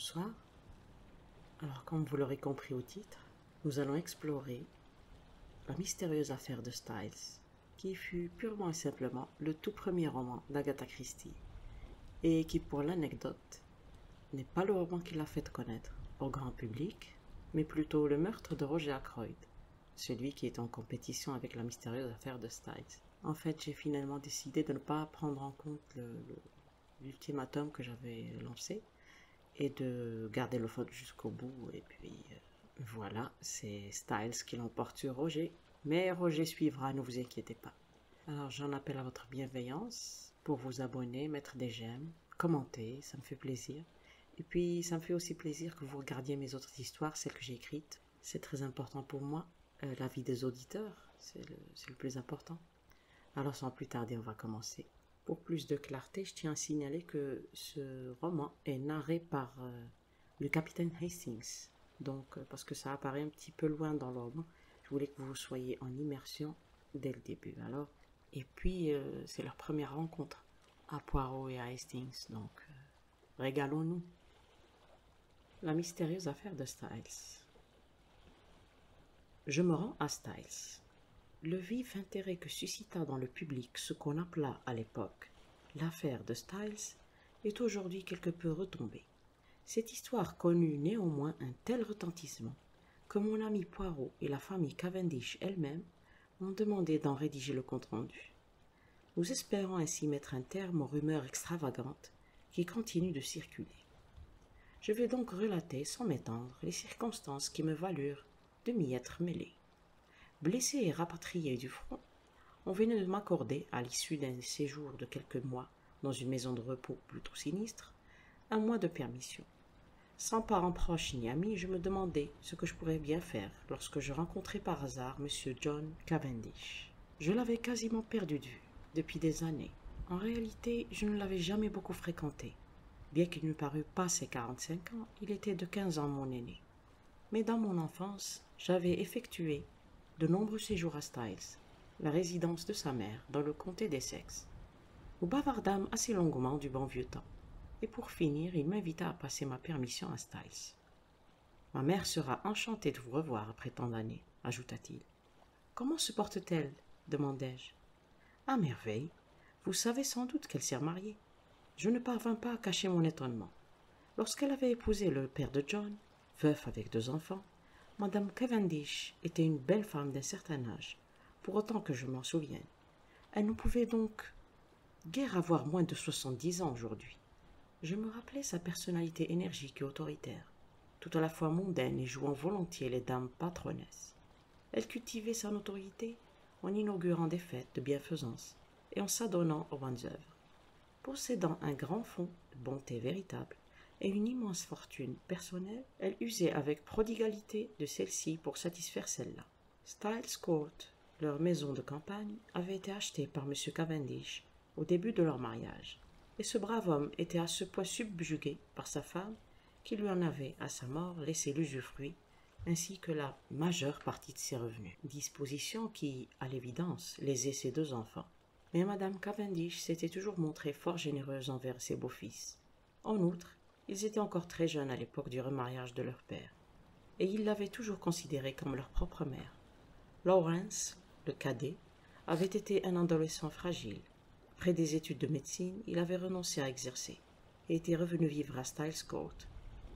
Bonsoir. Alors, comme vous l'aurez compris au titre, nous allons explorer la mystérieuse affaire de Styles, qui fut purement et simplement le tout premier roman d'Agatha Christie, et qui, pour l'anecdote, n'est pas le roman qui l'a fait connaître au grand public, mais plutôt le meurtre de Roger Ackroyd, celui qui est en compétition avec la mystérieuse affaire de Styles. En fait, j'ai finalement décidé de ne pas prendre en compte l'ultimatum que j'avais lancé, et de garder le vote jusqu'au bout. Et puis voilà, c'est Styles qui l'emporte sur Roger. Mais Roger suivra, ne vous inquiétez pas. Alors j'en appelle à votre bienveillance pour vous abonner, mettre des j'aime, commenter, ça me fait plaisir. Et puis ça me fait aussi plaisir que vous regardiez mes autres histoires, celles que j'ai écrites. C'est très important pour moi. L'avis des auditeurs, c'est le plus important. Alors sans plus tarder, on va commencer. Pour plus de clarté, je tiens à signaler que ce roman est narré par le capitaine Hastings. Donc, parce que ça apparaît un petit peu loin dans le roman, je voulais que vous soyez en immersion dès le début. Alors, et puis, c'est leur première rencontre à Poirot et à Hastings. Donc, régalons-nous. La mystérieuse affaire de Styles. Je me rends à Styles. Le vif intérêt que suscita dans le public ce qu'on appela à l'époque l'affaire de Styles est aujourd'hui quelque peu retombé. Cette histoire connut néanmoins un tel retentissement que mon ami Poirot et la famille Cavendish elle-même m'ont demandé d'en rédiger le compte-rendu. Nous espérons ainsi mettre un terme aux rumeurs extravagantes qui continuent de circuler. Je vais donc relater sans m'étendre les circonstances qui me valurent de m'y être mêlé. Blessé et rapatrié du front, on venait de m'accorder, à l'issue d'un séjour de quelques mois dans une maison de repos plutôt sinistre, un mois de permission. Sans parents proches ni amis, je me demandais ce que je pourrais bien faire lorsque je rencontrai par hasard M. John Cavendish. Je l'avais quasiment perdu de vue depuis des années. En réalité, je ne l'avais jamais beaucoup fréquenté. Bien qu'il ne parût pas ses 45 ans, il était de 15 ans mon aîné. Mais dans mon enfance, j'avais effectué de nombreux séjours à Styles, la résidence de sa mère dans le comté d'Essex. Nous bavardâmes assez longuement du bon vieux temps, et pour finir, il m'invita à passer ma permission à Styles. « Ma mère sera enchantée de vous revoir après tant d'années, » ajouta-t-il. « Comment se porte-t-elle » demandai-je. « À merveille. Vous savez sans doute qu'elle s'est remariée. » Je ne parvins pas à cacher mon étonnement. Lorsqu'elle avait épousé le père de John, veuf avec 2 enfants, Madame Cavendish était une belle femme d'un certain âge, pour autant que je m'en souvienne. Elle ne pouvait donc guère avoir moins de 70 ans aujourd'hui. Je me rappelais sa personnalité énergique et autoritaire, tout à la fois mondaine et jouant volontiers les dames patronnesses. Elle cultivait sa notoriété en inaugurant des fêtes de bienfaisance et en s'adonnant aux bonnes œuvres. Possédant un grand fonds de bonté véritable et une immense fortune personnelle, elle usait avec prodigalité de celle-ci pour satisfaire celle-là. Styles Court, leur maison de campagne, avait été achetée par M. Cavendish au début de leur mariage, et ce brave homme était à ce point subjugué par sa femme qu'il lui en avait, à sa mort, laissé l'usufruit, ainsi que la majeure partie de ses revenus, disposition qui, à l'évidence, lésait ses 2 enfants. Mais Madame Cavendish s'était toujours montrée fort généreuse envers ses beaux-fils. En outre, ils étaient encore très jeunes à l'époque du remariage de leur père, et ils l'avaient toujours considérée comme leur propre mère. Lawrence, le cadet, avait été un adolescent fragile. Après des études de médecine, il avait renoncé à exercer et était revenu vivre à Styles Court,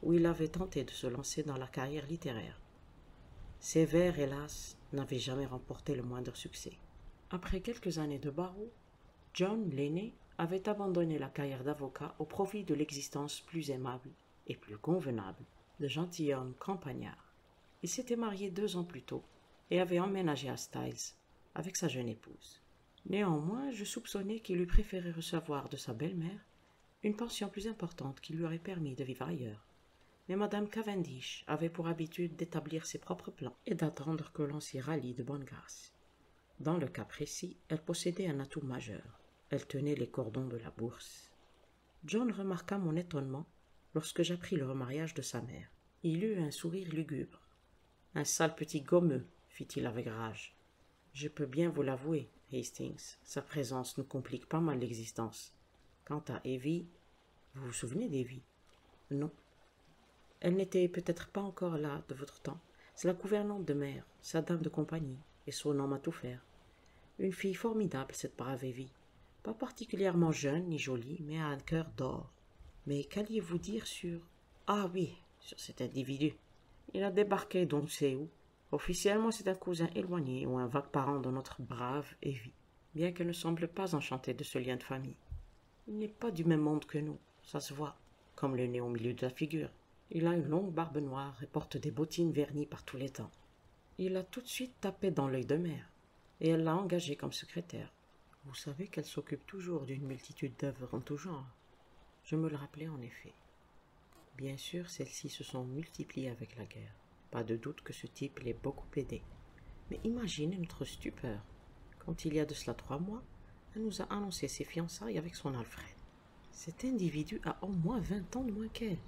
où il avait tenté de se lancer dans la carrière littéraire. Ses vers, hélas, n'avaient jamais remporté le moindre succès. Après quelques années de barreau, John, l'aîné, avait abandonné la carrière d'avocat au profit de l'existence plus aimable et plus convenable de gentilhomme campagnard. Il s'était marié 2 ans plus tôt et avait emménagé à Styles avec sa jeune épouse. Néanmoins, je soupçonnais qu'il eût préféré recevoir de sa belle-mère une pension plus importante qui lui aurait permis de vivre ailleurs. Mais Madame Cavendish avait pour habitude d'établir ses propres plans et d'attendre que l'on s'y rallie de bonne grâce. Dans le cas précis, elle possédait un atout majeur. Elle tenait les cordons de la bourse. John remarqua mon étonnement lorsque j'appris le remariage de sa mère. Il eut un sourire lugubre. « Un sale petit gommeux !» fit-il avec rage. « Je peux bien vous l'avouer, Hastings, sa présence nous complique pas mal l'existence. Quant à Evie, vous vous souvenez d'Evie ? Non. Elle n'était peut-être pas encore là de votre temps. C'est la gouvernante de mer, sa dame de compagnie, et son homme à tout faire. Une fille formidable, cette brave Evie. Pas particulièrement jeune ni jolie, mais a un cœur d'or. Mais qu'alliez-vous dire sur... Ah oui, sur cet individu. Il a débarqué d'on ne sait où. Officiellement, c'est un cousin éloigné ou un vague parent de notre brave Evie, bien qu'elle ne semble pas enchantée de ce lien de famille. Il n'est pas du même monde que nous, ça se voit, comme le nez au milieu de la figure. Il a une longue barbe noire et porte des bottines vernies par tous les temps. Il a tout de suite tapé dans l'œil de mer, et elle l'a engagé comme secrétaire. Vous savez qu'elle s'occupe toujours d'une multitude d'œuvres en tout genre. Je me le rappelais en effet. Bien sûr, celles-ci se sont multipliées avec la guerre. Pas de doute que ce type l'ait beaucoup aidé. Mais imaginez notre stupeur. Quand il y a de cela 3 mois, elle nous a annoncé ses fiançailles avec son Alfred. Cet individu a au moins 20 ans de moins qu'elle.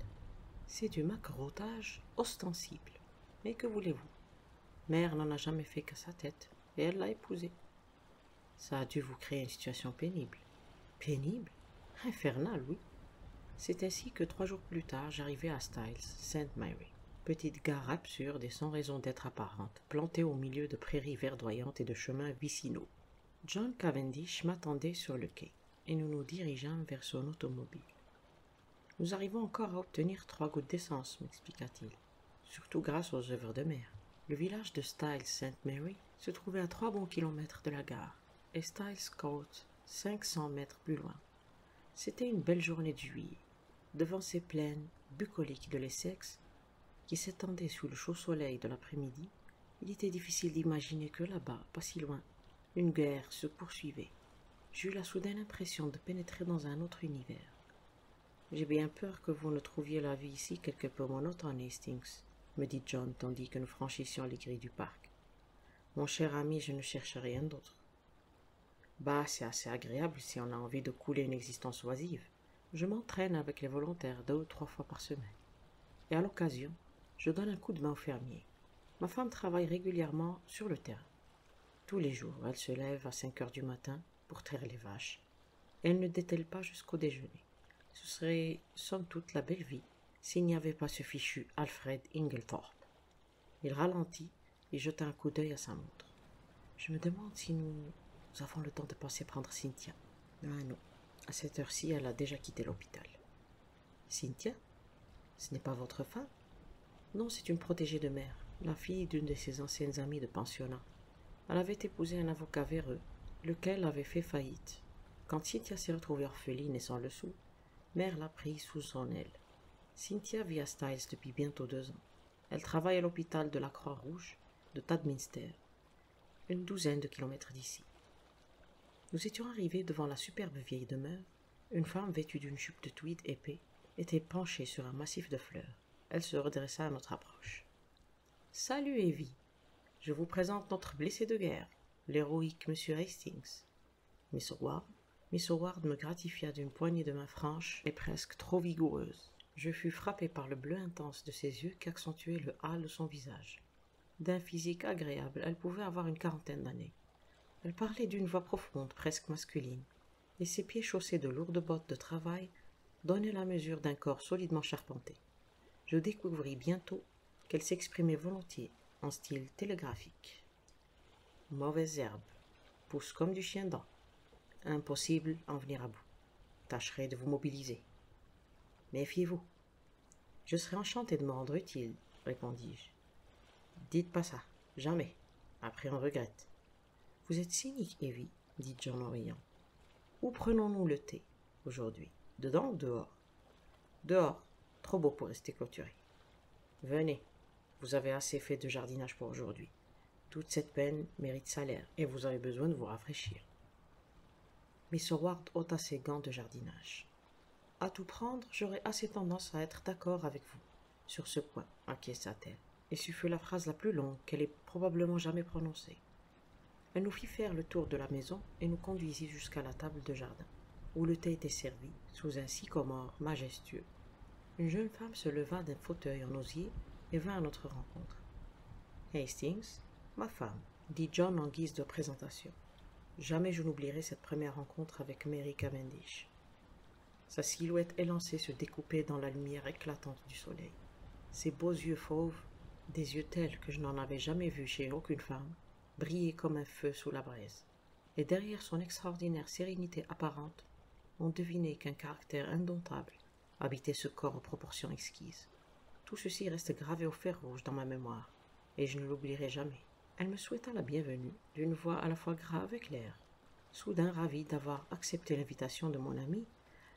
C'est du macrotage ostensible. Mais que voulez-vous? Mère n'en a jamais fait qu'à sa tête, et elle l'a épousé. Ça a dû vous créer une situation pénible. Pénible? Infernale, oui. C'est ainsi que 3 jours plus tard, j'arrivai à Styles, St. Mary. Petite gare absurde et sans raison d'être apparente, plantée au milieu de prairies verdoyantes et de chemins vicinaux. John Cavendish m'attendait sur le quai, et nous nous dirigeâmes vers son automobile. Nous arrivons encore à obtenir 3 gouttes d'essence, m'expliqua-t-il, surtout grâce aux œuvres de mer. Le village de Styles St. Mary se trouvait à 3 bons kilomètres de la gare, et Styles Court 500 mètres plus loin. C'était une belle journée de juillet. Devant ces plaines bucoliques de l'Essex, qui s'étendaient sous le chaud soleil de l'après-midi, il était difficile d'imaginer que là-bas, pas si loin, une guerre se poursuivait. J'eus la soudaine impression de pénétrer dans un autre univers. J'ai bien peur que vous ne trouviez la vie ici quelque peu monotone, Hastings, me dit John tandis que nous franchissions les grilles du parc. Mon cher ami, je ne cherche rien d'autre. Bah, c'est assez agréable si on a envie de couler une existence oisive. Je m'entraîne avec les volontaires 2 ou 3 fois par semaine. Et à l'occasion, je donne un coup de main aux fermiers. Ma femme travaille régulièrement sur le terrain. Tous les jours, elle se lève à 5 heures du matin pour traire les vaches. Elle ne dételle pas jusqu'au déjeuner. Ce serait, somme toute, la belle vie s'il n'y avait pas ce fichu Alfred Inglethorpe. Il ralentit et jeta un coup d'œil à sa montre. Je me demande si nous avons le temps de passer prendre Cynthia. Ah non, à cette heure-ci, elle a déjà quitté l'hôpital. Cynthia? Ce n'est pas votre femme? Non, c'est une protégée de mère, la fille d'une de ses anciennes amies de pensionnat. Elle avait épousé un avocat véreux, lequel avait fait faillite. Quand Cynthia s'est retrouvée orpheline et sans le sou, mère l'a prise sous son aile. Cynthia vit à Styles depuis bientôt 2 ans. Elle travaille à l'hôpital de la Croix-Rouge de Tadminster, une 12aine de kilomètres d'ici. Nous étions arrivés devant la superbe vieille demeure. Une femme vêtue d'une jupe de tweed épais était penchée sur un massif de fleurs. Elle se redressa à notre approche. « Salut, Evie. Je vous présente notre blessé de guerre, l'héroïque Monsieur Hastings. Miss Howard me gratifia d'une poignée de main franche et presque trop vigoureuse. Je fus frappé par le bleu intense de ses yeux qui accentuait le hâle de son visage. D'un physique agréable, elle pouvait avoir une 40aine d'années. Elle parlait d'une voix profonde, presque masculine, et ses pieds chaussés de lourdes bottes de travail donnaient la mesure d'un corps solidement charpenté. Je découvris bientôt qu'elle s'exprimait volontiers en style télégraphique. « Mauvaise herbe, pousse comme du chien-dent. Impossible en venir à bout. Tâcherez de vous mobiliser. Méfiez-vous. »« Je serais enchanté de me rendre utile, » répondis-je. « Dites pas ça, jamais. Après on regrette. »« Vous êtes cynique, Evie, » dit John en riant. « Où prenons-nous le thé, aujourd'hui? Dedans ou dehors? » ?»« Dehors, trop beau pour rester clôturé. »« Venez, vous avez assez fait de jardinage pour aujourd'hui. Toute cette peine mérite salaire, et vous avez besoin de vous rafraîchir. » Miss Howard ôta ses gants de jardinage. « À tout prendre, j'aurais assez tendance à être d'accord avec vous sur ce point, » acquiesça-t-elle, et ce fut la phrase la plus longue qu'elle ait probablement jamais prononcée. Elle nous fit faire le tour de la maison et nous conduisit jusqu'à la table de jardin, où le thé était servi sous un sycomore majestueux. Une jeune femme se leva d'un fauteuil en osier et vint à notre rencontre. « Hastings, ma femme, » dit John en guise de présentation. Jamais je n'oublierai cette première rencontre avec Mary Cavendish. Sa silhouette élancée se découpait dans la lumière éclatante du soleil. Ses beaux yeux fauves, des yeux tels que je n'en avais jamais vus chez aucune femme, brillaient comme un feu sous la braise. Et derrière son extraordinaire sérénité apparente, on devinait qu'un caractère indomptable habitait ce corps aux proportions exquises. Tout ceci reste gravé au fer rouge dans ma mémoire, et je ne l'oublierai jamais. Elle me souhaita la bienvenue, d'une voix à la fois grave et claire. Soudain ravi d'avoir accepté l'invitation de mon ami,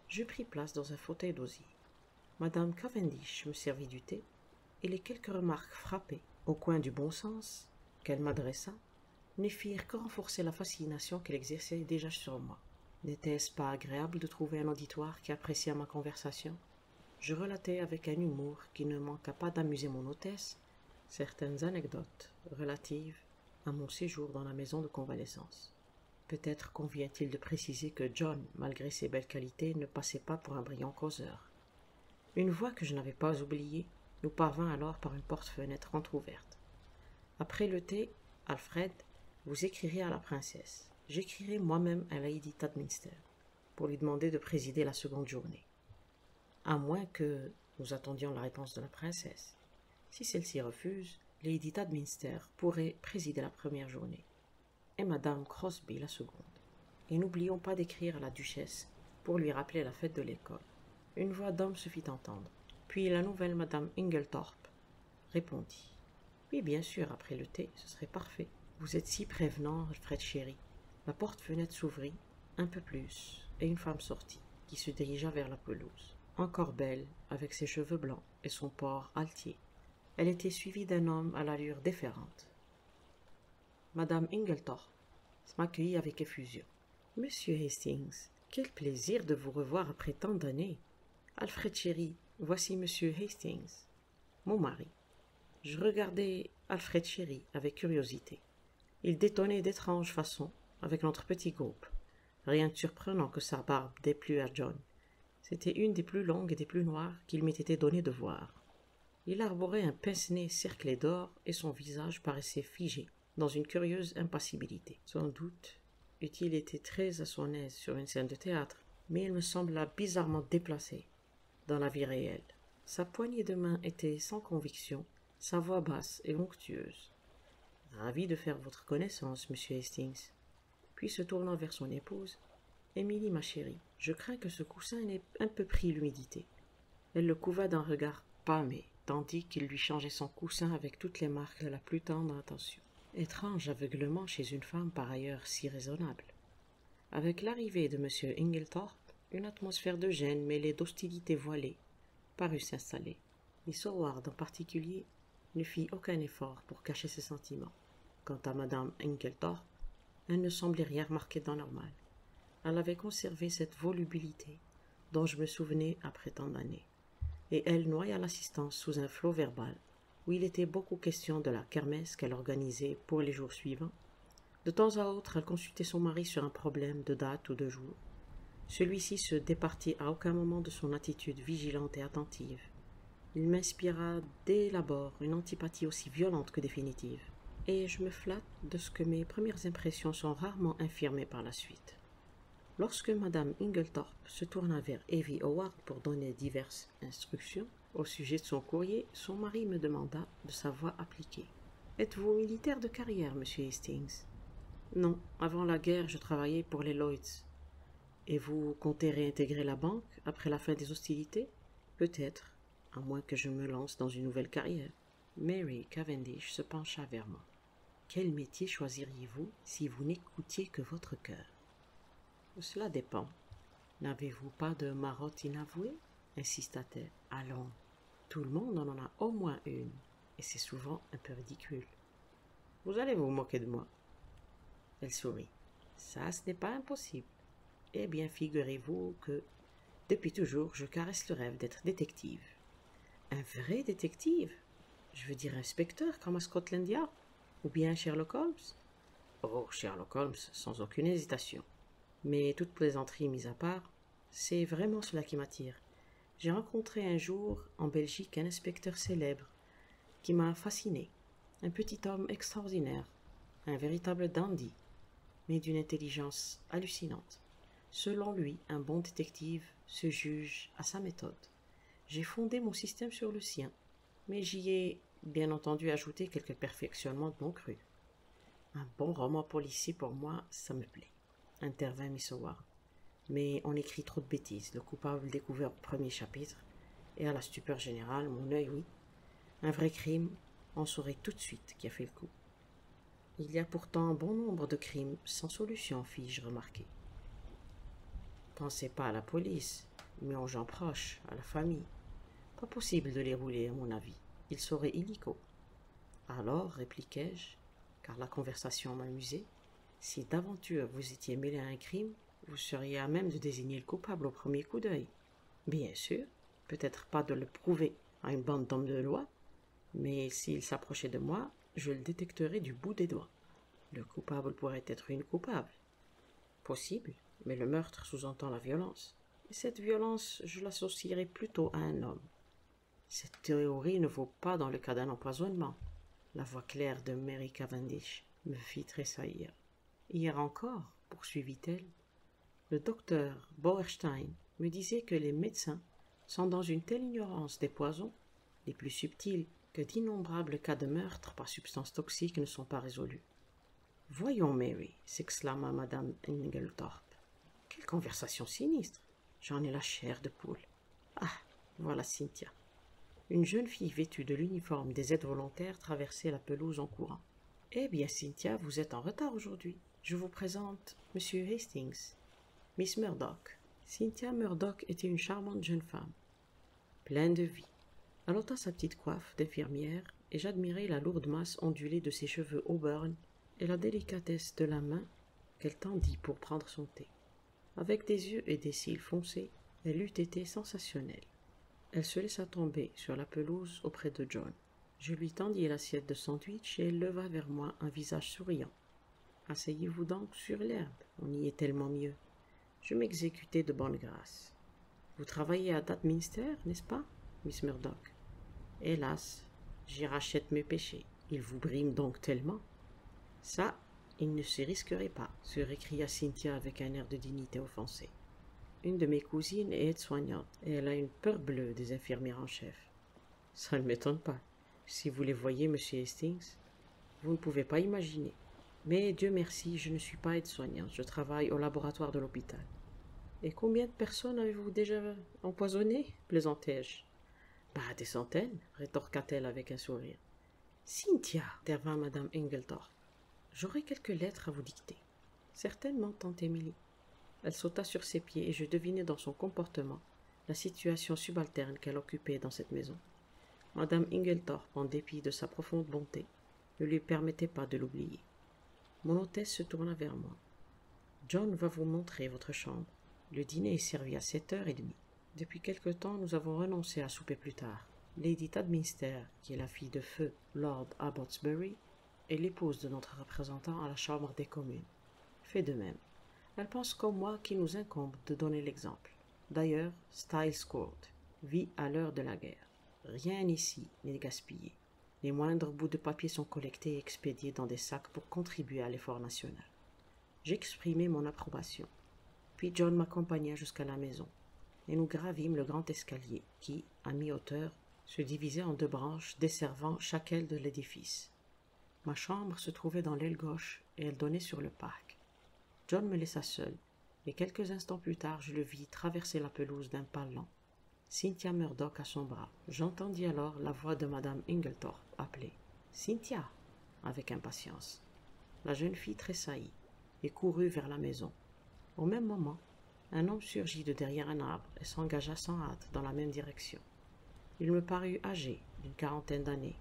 je pris place dans un fauteuil d'osier. Madame Cavendish me servit du thé, et les quelques remarques frappées au coin du bon sens qu'elle m'adressa ne firent que renforcer la fascination qu'elle exerçait déjà sur moi. N'était-ce pas agréable de trouver un auditoire qui apprécia ma conversation? Je relatai avec un humour qui ne manqua pas d'amuser mon hôtesse certaines anecdotes relatives à mon séjour dans la maison de convalescence. Peut-être convient-il de préciser que John, malgré ses belles qualités, ne passait pas pour un brillant causeur. Une voix que je n'avais pas oubliée nous parvint alors par une porte-fenêtre entr'ouverte. Après le thé, Alfred, vous écrirez à la princesse. J'écrirai moi-même à Lady Tadminster pour lui demander de présider la seconde journée. À moins que nous attendions la réponse de la princesse. Si celle-ci refuse, Lady Tadminster pourrait présider la première journée, et Madame Crosby la seconde. Et n'oublions pas d'écrire à la duchesse pour lui rappeler la fête de l'école. Une voix d'homme se fit entendre. Puis la nouvelle Madame Inglethorpe répondit. Oui, bien sûr, après le thé, ce serait parfait. Vous êtes si prévenant, Alfred chéri. La porte-fenêtre s'ouvrit un peu plus, et une femme sortit, qui se dirigea vers la pelouse. Encore belle, avec ses cheveux blancs et son port altier. Elle était suivie d'un homme à l'allure déférente. Madame Inglethorpe m'accueillit avec effusion. Monsieur Hastings, quel plaisir de vous revoir après tant d'années. Alfred chéri, voici monsieur Hastings, mon mari. Je regardais Alfred chéri avec curiosité. Il détonnait d'étranges façons avec notre petit groupe. Rien de surprenant que sa barbe déplut à John. C'était une des plus longues et des plus noires qu'il m'ait été donné de voir. Il arborait un pince-nez cerclé d'or et son visage paraissait figé dans une curieuse impassibilité. Sans doute eût-il été très à son aise sur une scène de théâtre, mais il me sembla bizarrement déplacé dans la vie réelle. Sa poignée de main était sans conviction, sa voix basse et onctueuse. « Ravi de faire votre connaissance, monsieur Hastings. » Puis se tournant vers son épouse, « Émilie, ma chérie, je crains que ce coussin n'ait un peu pris l'humidité. » Elle le couva d'un regard pâmé, tandis qu'il lui changeait son coussin avec toutes les marques de la plus tendre attention. Étrange aveuglement chez une femme par ailleurs si raisonnable. Avec l'arrivée de M. Inglethorpe, une atmosphère de gêne mêlée d'hostilité voilée parut s'installer. Miss Howard en particulier ne fit aucun effort pour cacher ses sentiments. Quant à Madame Inglethorpe, elle ne semblait rien remarquer d'anormal. Elle avait conservé cette volubilité dont je me souvenais après tant d'années, et elle noya l'assistance sous un flot verbal où il était beaucoup question de la kermesse qu'elle organisait pour les jours suivants. De temps à autre, elle consultait son mari sur un problème de date ou de jour. Celui-ci se départit à aucun moment de son attitude vigilante et attentive. Il m'inspira dès l'abord une antipathie aussi violente que définitive, et je me flatte de ce que mes premières impressions sont rarement infirmées par la suite. Lorsque Madame Inglethorpe se tourna vers Evie Howard pour donner diverses instructions au sujet de son courrier, son mari me demanda de sa voix appliquée. « Êtes-vous militaire de carrière, monsieur Hastings ?»« Non, avant la guerre, je travaillais pour les Lloyds. »« Et vous comptez réintégrer la banque après la fin des hostilités ?»« Peut-être, à moins que je me lance dans une nouvelle carrière. » Mary Cavendish se pencha vers moi. « Quel métier choisiriez-vous si vous n'écoutiez que votre cœur ?»« Cela dépend. N'avez-vous pas de marotte inavouée ?» insista-t-elle. « Allons, tout le monde en a au moins une, et c'est souvent un peu ridicule. Vous allez vous moquer de moi. » Elle sourit. « Ça, ce n'est pas impossible. Eh bien, figurez-vous que, depuis toujours, je caresse le rêve d'être détective. »« Un vrai détective? Je veux dire inspecteur, comme à Scotland Yard? Ou bien Sherlock Holmes? » ?»« Oh, Sherlock Holmes, sans aucune hésitation. Mais toute plaisanterie mise à part, c'est vraiment cela qui m'attire. J'ai rencontré un jour en Belgique un inspecteur célèbre qui m'a fasciné. Un petit homme extraordinaire, un véritable dandy, mais d'une intelligence hallucinante. Selon lui, un bon détective se juge à sa méthode. J'ai fondé mon système sur le sien, mais j'y ai bien entendu ajouté quelques perfectionnements non crus. Un bon roman policier pour moi, ça me plaît, intervint Miss Howard. Mais on écrit trop de bêtises, le coupable découvert au premier chapitre, et à la stupeur générale, mon œil, oui. Un vrai crime, on saurait tout de suite qui a fait le coup. Il y a pourtant un bon nombre de crimes sans solution, fis-je remarquer. Pensez pas à la police, mais aux gens proches, à la famille. Pas possible de les rouler, à mon avis. Ils seraient illico. Alors, répliquai-je, car la conversation m'amusait, si d'aventure vous étiez mêlé à un crime, vous seriez à même de désigner le coupable au premier coup d'œil. Bien sûr, peut-être pas de le prouver à une bande d'hommes de loi, mais s'il s'approchait de moi, je le détecterais du bout des doigts. Le coupable pourrait être une coupable. Possible, mais le meurtre sous-entend la violence. Et cette violence, je l'associerais plutôt à un homme. Cette théorie ne vaut pas dans le cas d'un empoisonnement. La voix claire de Mary Cavendish me fit tressaillir. Hier encore, poursuivit-elle, le docteur Bauerstein me disait que les médecins sont dans une telle ignorance des poisons, les plus subtils, que d'innombrables cas de meurtre par substances toxiques ne sont pas résolus. Voyons, Mary, s'exclama madame Inglethorpe. Quelle conversation sinistre. J'en ai la chair de poule. Ah, voilà Cynthia. Une jeune fille vêtue de l'uniforme des aides volontaires traversait la pelouse en courant. Eh bien, Cynthia, vous êtes en retard aujourd'hui. Je vous présente Monsieur Hastings, Miss Murdoch. Cynthia Murdoch était une charmante jeune femme, pleine de vie. Elle ôta sa petite coiffe d'infirmière et j'admirai la lourde masse ondulée de ses cheveux auburn et la délicatesse de la main qu'elle tendit pour prendre son thé. Avec des yeux et des cils foncés, elle eût été sensationnelle. Elle se laissa tomber sur la pelouse auprès de John. Je lui tendis l'assiette de sandwich et elle leva vers moi un visage souriant. « Asseyez-vous donc sur l'herbe, on y est tellement mieux. » Je m'exécutai de bonne grâce. « Vous travaillez à Dudminster, n'est-ce pas, Miss Murdoch ?»« Hélas, j'y rachète mes péchés. Ils vous briment donc tellement. »« Ça, il ne se risquerait pas, » se récria Cynthia avec un air de dignité offensée. Une de mes cousines est aide-soignante, et elle a une peur bleue des infirmières en chef. Ça ne m'étonne pas. Si vous les voyez, monsieur Hastings, vous ne pouvez pas imaginer. Mais Dieu merci, je ne suis pas aide-soignante, je travaille au laboratoire de l'hôpital. Et combien de personnes avez-vous déjà empoisonnées, plaisantai-je. Bah, des centaines, rétorqua-t-elle avec un sourire. Cynthia, intervint madame Inglethorpe, j'aurai quelques lettres à vous dicter. Certainement, tante Émilie. Elle sauta sur ses pieds et je devinai dans son comportement la situation subalterne qu'elle occupait dans cette maison. Madame Inglethorpe, en dépit de sa profonde bonté, ne lui permettait pas de l'oublier. Mon hôtesse se tourna vers moi. « John va vous montrer votre chambre. Le dîner est servi à 7h30. Depuis quelque temps, nous avons renoncé à souper plus tard. Lady Tadminster, qui est la fille de feu Lord Abbotsbury, est l'épouse de notre représentant à la Chambre des communes. Fait de même. Elle pense comme moi qu'il nous incombe de donner l'exemple. D'ailleurs, Styles Court vit à l'heure de la guerre. Rien ici n'est gaspillé. Les moindres bouts de papier sont collectés et expédiés dans des sacs pour contribuer à l'effort national. J'exprimai mon approbation. Puis John m'accompagna jusqu'à la maison, et nous gravîmes le grand escalier qui, à mi-hauteur, se divisait en 2 branches desservant chaque aile de l'édifice. Ma chambre se trouvait dans l'aile gauche et elle donnait sur le parc. John me laissa seul, et quelques instants plus tard je le vis traverser la pelouse d'un pas lent. Cynthia Murdoch à son bras. J'entendis alors la voix de madame Inglethorpe appeler « Cynthia !» avec impatience. La jeune fille tressaillit et courut vers la maison. Au même moment, un homme surgit de derrière un arbre et s'engagea sans hâte dans la même direction. Il me parut âgé, d'une 40aine d'années,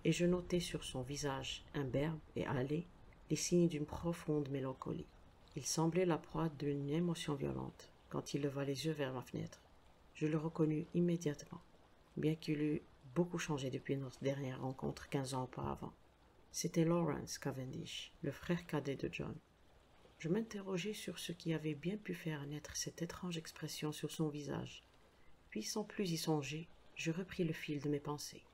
et je notai sur son visage imberbe et hâlé les signes d'une profonde mélancolie. Il semblait la proie d'une émotion violente quand il leva les yeux vers ma fenêtre. Je le reconnus immédiatement, bien qu'il eût beaucoup changé depuis notre dernière rencontre 15 ans auparavant. C'était Lawrence Cavendish, le frère cadet de John. Je m'interrogeai sur ce qui avait bien pu faire naître cette étrange expression sur son visage. Puis, sans plus y songer, je repris le fil de mes pensées.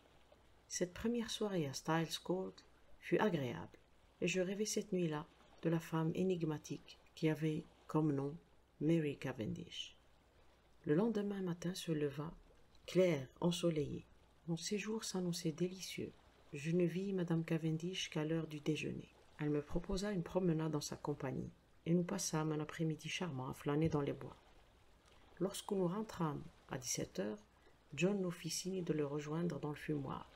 Cette première soirée à Styles Court fut agréable, et je rêvai cette nuit-là de la femme énigmatique qui avait comme nom Mary Cavendish. Le lendemain matin se leva, clair, ensoleillé. Mon séjour s'annonçait délicieux. Je ne vis Madame Cavendish qu'à l'heure du déjeuner. Elle me proposa une promenade en sa compagnie, et nous passâmes un après-midi charmant à flâner dans les bois. Lorsque nous rentrâmes à 17 heures, John nous fit signe de le rejoindre dans le fumoir.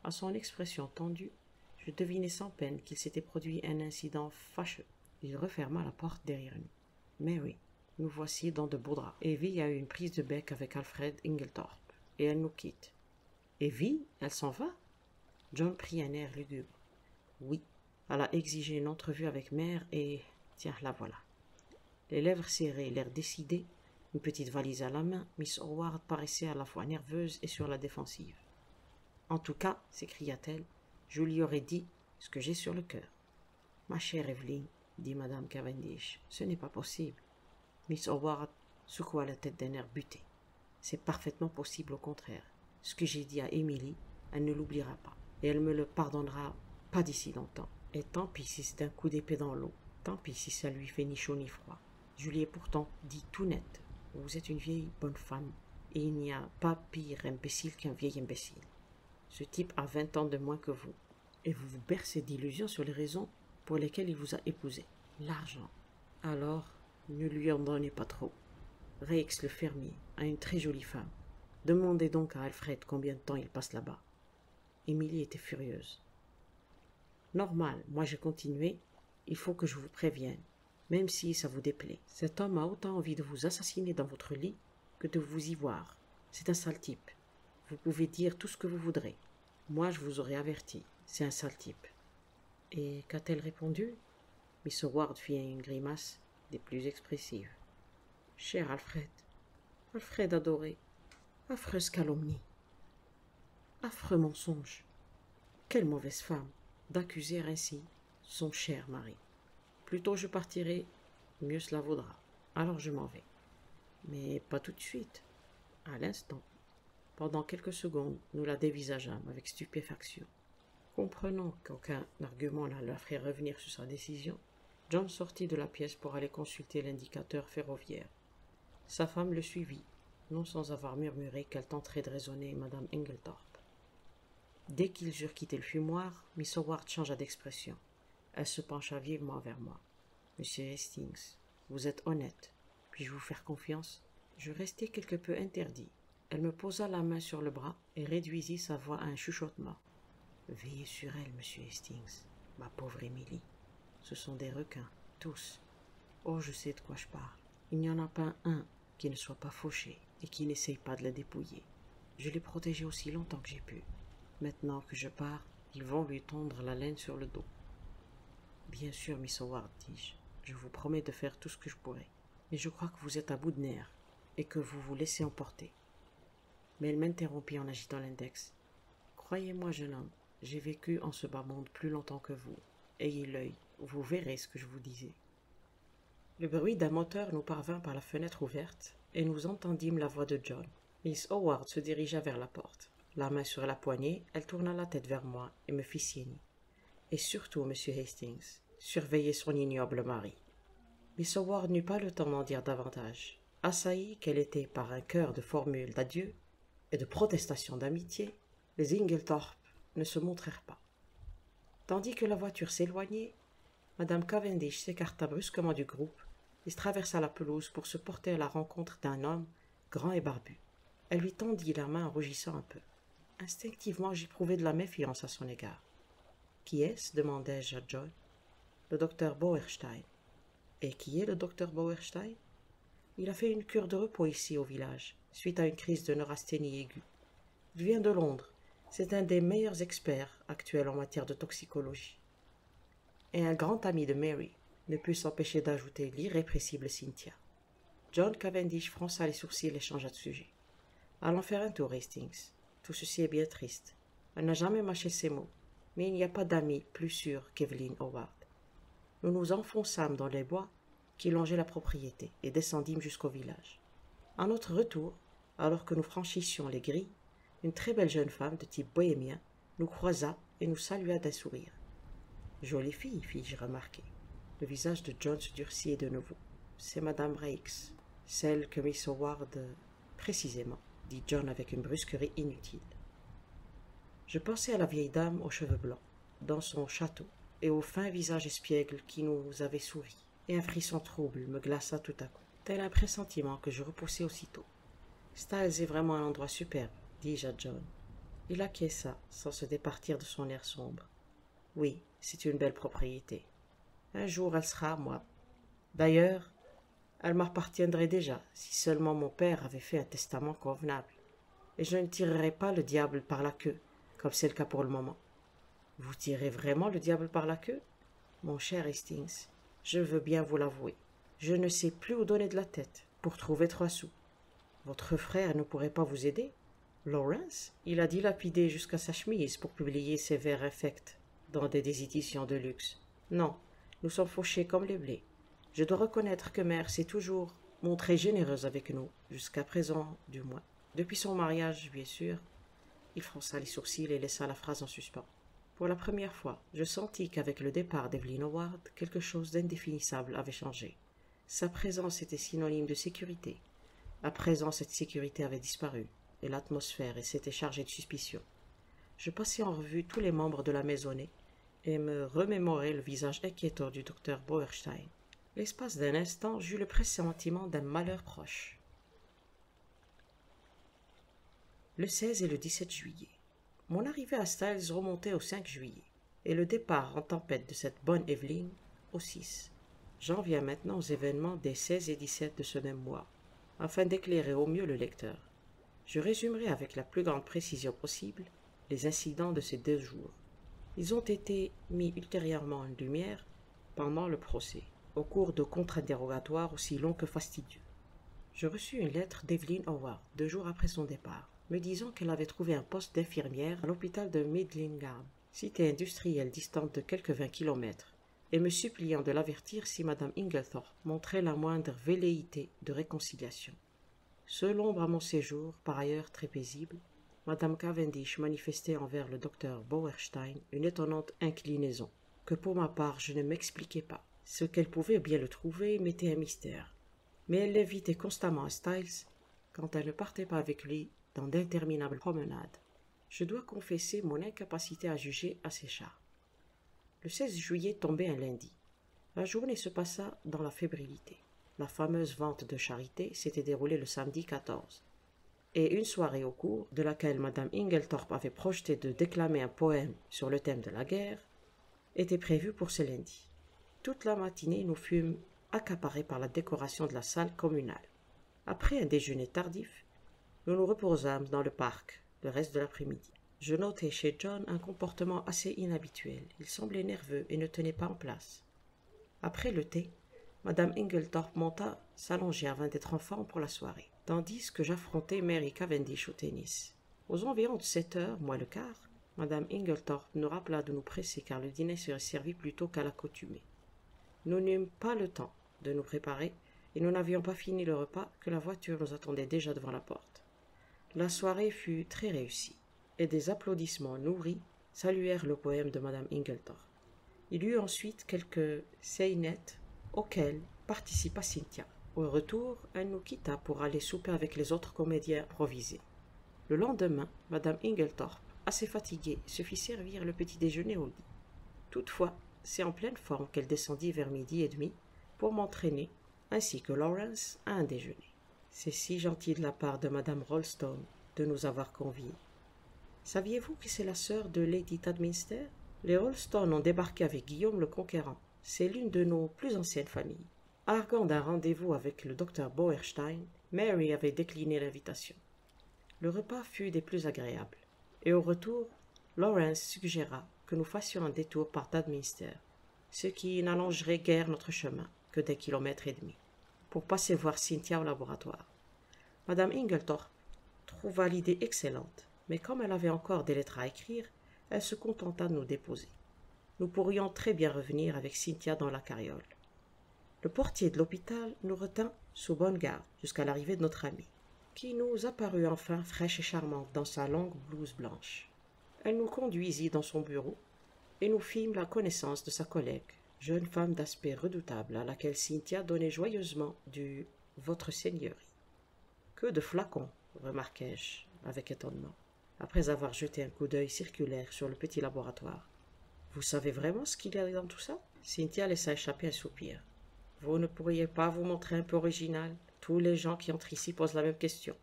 À son expression tendue, je devinai sans peine qu'il s'était produit un incident fâcheux. Il referma la porte derrière nous. Mary, nous voici dans de beaux draps. Evie a eu une prise de bec avec Alfred Inglethorpe, et elle nous quitte. Evie, elle s'en va? John prit un air lugubre. Oui, elle a exigé une entrevue avec mère et... Tiens, la voilà. Les lèvres serrées, l'air décidé, une petite valise à la main, Miss Howard paraissait à la fois nerveuse et sur la défensive. En tout cas, s'écria-t-elle, je lui aurais dit ce que j'ai sur le cœur. Ma chère Evelyn, dit Madame Cavendish, ce n'est pas possible. Miss Howard secoua la tête d'un air buté. C'est parfaitement possible au contraire. Ce que j'ai dit à Emily, elle ne l'oubliera pas. Et elle me le pardonnera pas d'ici longtemps. Et tant pis si c'est un coup d'épée dans l'eau. Tant pis si ça lui fait ni chaud ni froid. Je lui ai pourtant dit tout net. Vous êtes une vieille bonne femme. Et il n'y a pas pire imbécile qu'un vieil imbécile. Ce type a 20 ans de moins que vous. Et vous vous bercez d'illusions sur les raisons pour lesquelles il vous a épousé. L'argent. Alors, ne lui en donnez pas trop. Rex le fermier a une très jolie femme. Demandez donc à Alfred combien de temps il passe là-bas. Émilie était furieuse. Normal, moi j'ai continué. Il faut que je vous prévienne, même si ça vous déplaît. Cet homme a autant envie de vous assassiner dans votre lit que de vous y voir. C'est un sale type. Vous pouvez dire tout ce que vous voudrez. Moi, je vous aurais averti. C'est un sale type. Et qu'a-t-elle répondu? Miss Howard fit une grimace des plus expressives. Cher Alfred, Alfred adoré, affreuse calomnie, affreux mensonge. Quelle mauvaise femme d'accuser ainsi son cher mari. Plus tôt je partirai, mieux cela vaudra. Alors je m'en vais. Mais pas tout de suite, à l'instant. Pendant quelques secondes, nous la dévisageâmes avec stupéfaction. Comprenant qu'aucun argument ne la ferait revenir sur sa décision, John sortit de la pièce pour aller consulter l'indicateur ferroviaire. Sa femme le suivit, non sans avoir murmuré qu'elle tenterait de raisonner Madame Inglethorpe. Dès qu'ils eurent quitté le fumoir, Miss Howard changea d'expression. Elle se pencha vivement vers moi. « Monsieur Hastings, vous êtes honnête. Puis-je vous faire confiance ?» Je restai quelque peu interdit. Elle me posa la main sur le bras et réduisit sa voix à un chuchotement. « Veillez sur elle, monsieur Hastings, ma pauvre Émilie. Ce sont des requins, tous. Oh, je sais de quoi je parle. Il n'y en a pas un qui ne soit pas fauché et qui n'essaye pas de la dépouiller. Je l'ai protégée aussi longtemps que j'ai pu. Maintenant que je pars, ils vont lui tondre la laine sur le dos. »« Bien sûr, Miss Howard, dis-je. Je vous promets de faire tout ce que je pourrai. Mais je crois que vous êtes à bout de nerfs et que vous vous laissez emporter. » Mais elle m'interrompit en agitant l'index. « Croyez-moi, jeune homme, j'ai vécu en ce bas monde plus longtemps que vous. Ayez l'œil, vous verrez ce que je vous disais. » Le bruit d'un moteur nous parvint par la fenêtre ouverte, et nous entendîmes la voix de John. Miss Howard se dirigea vers la porte. La main sur la poignée, elle tourna la tête vers moi et me fit signe. « Et surtout, monsieur Hastings, surveillez son ignoble mari. » Miss Howard n'eut pas le temps d'en dire davantage. Assaillie qu'elle était par un chœur de formules d'adieu et de protestations d'amitié, les Inglethorpe ne se montrèrent pas. Tandis que la voiture s'éloignait, Madame Cavendish s'écarta brusquement du groupe et traversa la pelouse pour se porter à la rencontre d'un homme grand et barbu. Elle lui tendit la main en rougissant un peu. Instinctivement, j'éprouvai de la méfiance à son égard. « Qui est-ce » demandai-je à John. « Le docteur Bauerstein. »« Et qui est le docteur Bauerstein ?»« Il a fait une cure de repos ici au village, suite à une crise de neurasthénie aiguë. Il vient de Londres. C'est un des meilleurs experts actuels en matière de toxicologie. » Et un grand ami de Mary ne put s'empêcher d'ajouter l'irrépressible Cynthia. John Cavendish fronça les sourcils et changea de sujet. « Allons faire un tour, Hastings. Tout ceci est bien triste. Elle n'a jamais mâché ses mots, mais il n'y a pas d'ami plus sûr qu'Evelyn Howard. » Nous nous enfonçâmes dans les bois qui longeaient la propriété et descendîmes jusqu'au village. À notre retour, alors que nous franchissions les grilles, une très belle jeune femme de type bohémien nous croisa et nous salua d'un sourire. « Jolie fille, fis-je remarquer. » Le visage de John se durcit de nouveau. « C'est Madame Rex, celle que Miss Howard... » « Précisément, » dit John avec une brusquerie inutile. Je pensais à la vieille dame aux cheveux blancs, dans son château, et au fin visage espiègle qui nous avait souri, et un frisson trouble me glaça tout à coup, tel un pressentiment que je repoussai aussitôt. Styles est vraiment un endroit superbe, dis-je à John. Il acquiesça, sans se départir de son air sombre. Oui, c'est une belle propriété. Un jour elle sera à moi. D'ailleurs, elle m'appartiendrait déjà, si seulement mon père avait fait un testament convenable. Et je ne tirerai pas le diable par la queue, comme c'est le cas pour le moment. Vous tirez vraiment le diable par la queue? Mon cher Hastings, je veux bien vous l'avouer. Je ne sais plus où donner de la tête pour trouver 3 sous. Votre frère ne pourrait pas vous aider? Lawrence, il a dilapidé jusqu'à sa chemise pour publier ses vers infects dans des éditions de luxe. Non, nous sommes fauchés comme les blés. Je dois reconnaître que mère s'est toujours montrée généreuse avec nous, jusqu'à présent du moins. Depuis son mariage, bien sûr. Il fronça les sourcils et laissa la phrase en suspens. Pour la première fois, je sentis qu'avec le départ d'Evelyn Howard, quelque chose d'indéfinissable avait changé. Sa présence était synonyme de sécurité. À présent, cette sécurité avait disparu, et l'atmosphère s'était chargée de suspicion. Je passai en revue tous les membres de la maisonnée, et me remémorai le visage inquiétant du docteur Bauerstein. L'espace d'un instant, j'eus le pressentiment d'un malheur proche. Le 16 et le 17 juillet. Mon arrivée à Styles remontait au 5 juillet, et le départ en tempête de cette bonne Evelyn au 6. J'en viens maintenant aux événements des 16 et 17 de ce même mois, afin d'éclairer au mieux le lecteur. Je résumerai avec la plus grande précision possible les incidents de ces 2 jours. Ils ont été mis ultérieurement en lumière pendant le procès, au cours de contre-interrogatoires aussi longs que fastidieux. Je reçus une lettre d'Evelyn Howard 2 jours après son départ, me disant qu'elle avait trouvé un poste d'infirmière à l'hôpital de Midlingham, cité industrielle distante de quelques 20 kilomètres, et me suppliant de l'avertir si Madame Inglethorpe montrait la moindre velléité de réconciliation. Seule ombre à mon séjour, par ailleurs très paisible, Madame Cavendish manifestait envers le docteur Bauerstein une étonnante inclinaison, que pour ma part je ne m'expliquais pas. Ce qu'elle pouvait bien le trouver m'était un mystère. Mais elle l'évitait constamment à Styles quand elle ne partait pas avec lui dans d'interminables promenades. Je dois confesser mon incapacité à juger à ses chats. Le 16 juillet tombait un lundi. La journée se passa dans la fébrilité. La fameuse vente de charité s'était déroulée le samedi 14, et une soirée au cours de laquelle Madame Inglethorpe avait projeté de déclamer un poème sur le thème de la guerre était prévue pour ce lundi. Toute la matinée, nous fûmes accaparés par la décoration de la salle communale. Après un déjeuner tardif, nous nous reposâmes dans le parc le reste de l'après-midi. Je notai chez John un comportement assez inhabituel. Il semblait nerveux et ne tenait pas en place. Après le thé, Madame Inglethorpe monta s'allonger avant d'être en forme pour la soirée, tandis que j'affrontais Mary Cavendish au tennis. Aux environs de 7 heures, moins le quart, Madame Inglethorpe nous rappela de nous presser car le dîner serait servi plus tôt qu'à l'accoutumée. Nous n'eûmes pas le temps de nous préparer et nous n'avions pas fini le repas que la voiture nous attendait déjà devant la porte. La soirée fut très réussie et des applaudissements nourris saluèrent le poème de Madame Inglethorpe. Il y eut ensuite quelques seinettes auxquelles participa Cynthia. Au retour, elle nous quitta pour aller souper avec les autres comédiens improvisés. Le lendemain, Madame Inglethorpe, assez fatiguée, se fit servir le petit déjeuner au lit. Toutefois, c'est en pleine forme qu'elle descendit vers 12h30 pour m'entraîner, ainsi que Lawrence, à un déjeuner. C'est si gentil de la part de Madame Ralston de nous avoir conviés. Saviez-vous que c'est la sœur de Lady Tadminster? Les Ralston ont débarqué avec Guillaume le Conquérant. C'est l'une de nos plus anciennes familles. Arguant d'un rendez-vous avec le docteur Bauerstein, Mary avait décliné l'invitation. Le repas fut des plus agréables, et au retour, Lawrence suggéra que nous fassions un détour par Tadminster, ce qui n'allongerait guère notre chemin que d'1,5 kilomètre, pour passer voir Cynthia au laboratoire. Madame Inglethorpe trouva l'idée excellente, mais comme elle avait encore des lettres à écrire, elle se contenta de nous déposer. Nous pourrions très bien revenir avec Cynthia dans la carriole. Le portier de l'hôpital nous retint sous bonne garde jusqu'à l'arrivée de notre amie, qui nous apparut enfin fraîche et charmante dans sa longue blouse blanche. Elle nous conduisit dans son bureau et nous fîmes la connaissance de sa collègue, jeune femme d'aspect redoutable à laquelle Cynthia donnait joyeusement du « Votre Seigneurie ». « Que de flacons !» remarquai-je avec étonnement. après avoir jeté un coup d'œil circulaire sur le petit laboratoire. Vous savez vraiment ce qu'il y a dans tout ça? Cynthia laissa échapper un soupir. Vous ne pourriez pas vous montrer un peu original? Tous les gens qui entrent ici posent la même question,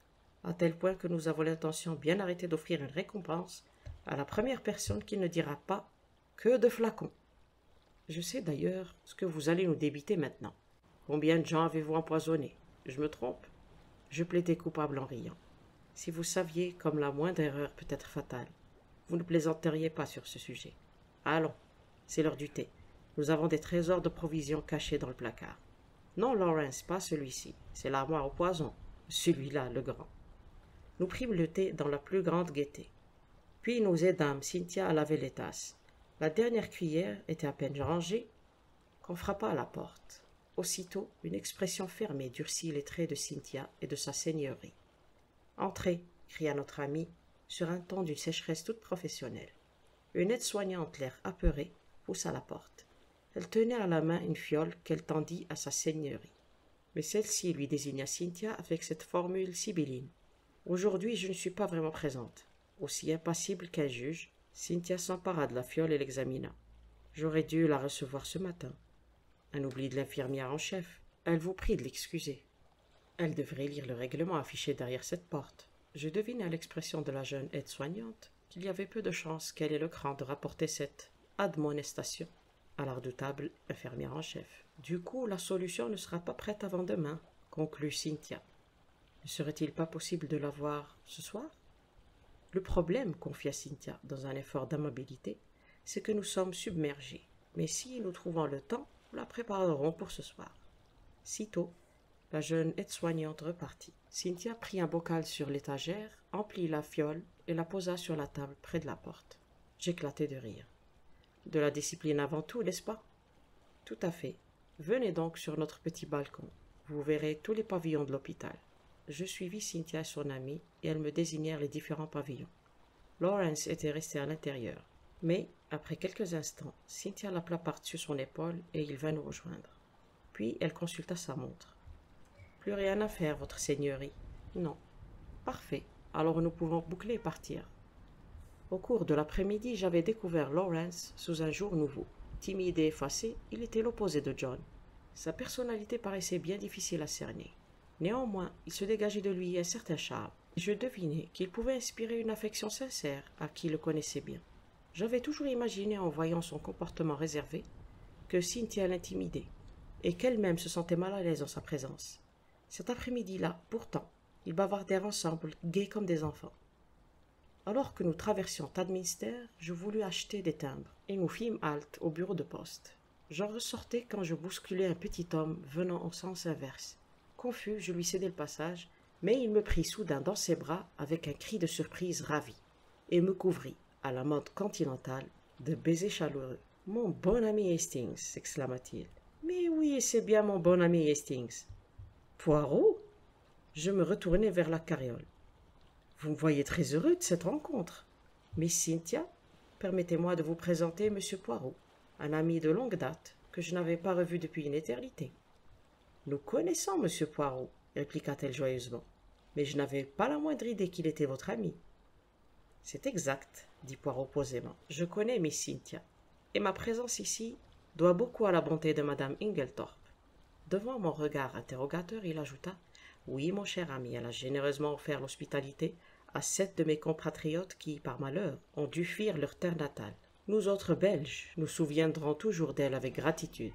à tel point que nous avons l'intention bien arrêtée d'offrir une récompense à la première personne qui ne dira pas que de flacons. Je sais d'ailleurs ce que vous allez nous débiter maintenant. Combien de gens avez-vous empoisonné? Je me trompe? Je plaidais coupable en riant. Si vous saviez comme la moindre erreur peut être fatale, vous ne plaisanteriez pas sur ce sujet. Allons, c'est l'heure du thé. Nous avons des trésors de provisions cachés dans le placard. Non, Lawrence, pas celui-ci. C'est l'armoire au poison. Celui-là, le grand. Nous prîmes le thé dans la plus grande gaieté. Puis nous aidâmes Cynthia à laver les tasses. La dernière cuillère était à peine rangée qu'on frappa à la porte. Aussitôt, une expression fermée durcit les traits de Cynthia et de sa seigneurie. « Entrez !» cria notre amie, sur un ton d'une sécheresse toute professionnelle. Une aide-soignante, l'air apeuré, poussa la porte. Elle tenait à la main une fiole qu'elle tendit à sa seigneurie. Mais celle-ci lui désigna Cynthia avec cette formule sibylline. « Aujourd'hui, je ne suis pas vraiment présente. » Aussi impassible qu'un juge, Cynthia s'empara de la fiole et l'examina. « J'aurais dû la recevoir ce matin. » Un oubli de l'infirmière en chef. Elle vous prie de l'excuser. Elle devrait lire le règlement affiché derrière cette porte. Je devinai à l'expression de la jeune aide-soignante qu'il y avait peu de chances qu'elle ait le cran de rapporter cette admonestation à la redoutable infirmière en chef. Du coup, la solution ne sera pas prête avant demain, conclut Cynthia. Ne serait-il pas possible de la voir ce soir? Le problème, confia Cynthia dans un effort d'amabilité, c'est que nous sommes submergés. Mais si nous trouvons le temps, nous la préparerons pour ce soir. Sitôt, la jeune aide-soignante repartit. Cynthia prit un bocal sur l'étagère, emplit la fiole et la posa sur la table près de la porte. J'éclatai de rire. De la discipline avant tout, n'est-ce pas? Tout à fait. Venez donc sur notre petit balcon. Vous verrez tous les pavillons de l'hôpital. Je suivis Cynthia et son amie et elles me désignèrent les différents pavillons. Lawrence était resté à l'intérieur. Mais, après quelques instants, Cynthia l'appela par-dessus son épaule et il vint nous rejoindre. Puis elle consulta sa montre. « Plus rien à faire, votre seigneurie. »« Non. »« Parfait. Alors nous pouvons boucler et partir. » Au cours de l'après-midi, j'avais découvert Lawrence sous un jour nouveau. Timide et effacé, il était l'opposé de John. Sa personnalité paraissait bien difficile à cerner. Néanmoins, il se dégageait de lui un certain charme. Je devinais qu'il pouvait inspirer une affection sincère à qui le connaissait bien. J'avais toujours imaginé, en voyant son comportement réservé, que Cynthia l'intimidait, et qu'elle-même se sentait mal à l'aise en sa présence. Cet après-midi-là, pourtant, ils bavardèrent ensemble, gais comme des enfants. Alors que nous traversions Tadminster, je voulus acheter des timbres, et nous fîmes halte au bureau de poste. J'en ressortais quand je bousculai un petit homme venant au sens inverse. Confus, je lui cédai le passage, mais il me prit soudain dans ses bras avec un cri de surprise ravi, et me couvrit, à la mode continentale, de baisers chaleureux. « Mon bon ami Hastings !» s'exclama-t-il. « Mais oui, c'est bien mon bon ami Hastings. »« Poirot ?» Je me retournai vers la carriole. « Vous me voyez très heureux de cette rencontre. Miss Cynthia, permettez-moi de vous présenter M. Poirot, un ami de longue date que je n'avais pas revu depuis une éternité. »« Nous connaissons M. Poirot, » répliqua-t-elle joyeusement, « mais je n'avais pas la moindre idée qu'il était votre ami. »« C'est exact, » dit Poirot posément. « Je connais Miss Cynthia, et ma présence ici doit beaucoup à la bonté de Madame Inglethorpe. » Devant mon regard interrogateur, il ajouta: « Oui, mon cher ami, elle a généreusement offert l'hospitalité à 7 de mes compatriotes qui, par malheur, ont dû fuir leur terre natale. Nous autres Belges nous souviendrons toujours d'elle avec gratitude. »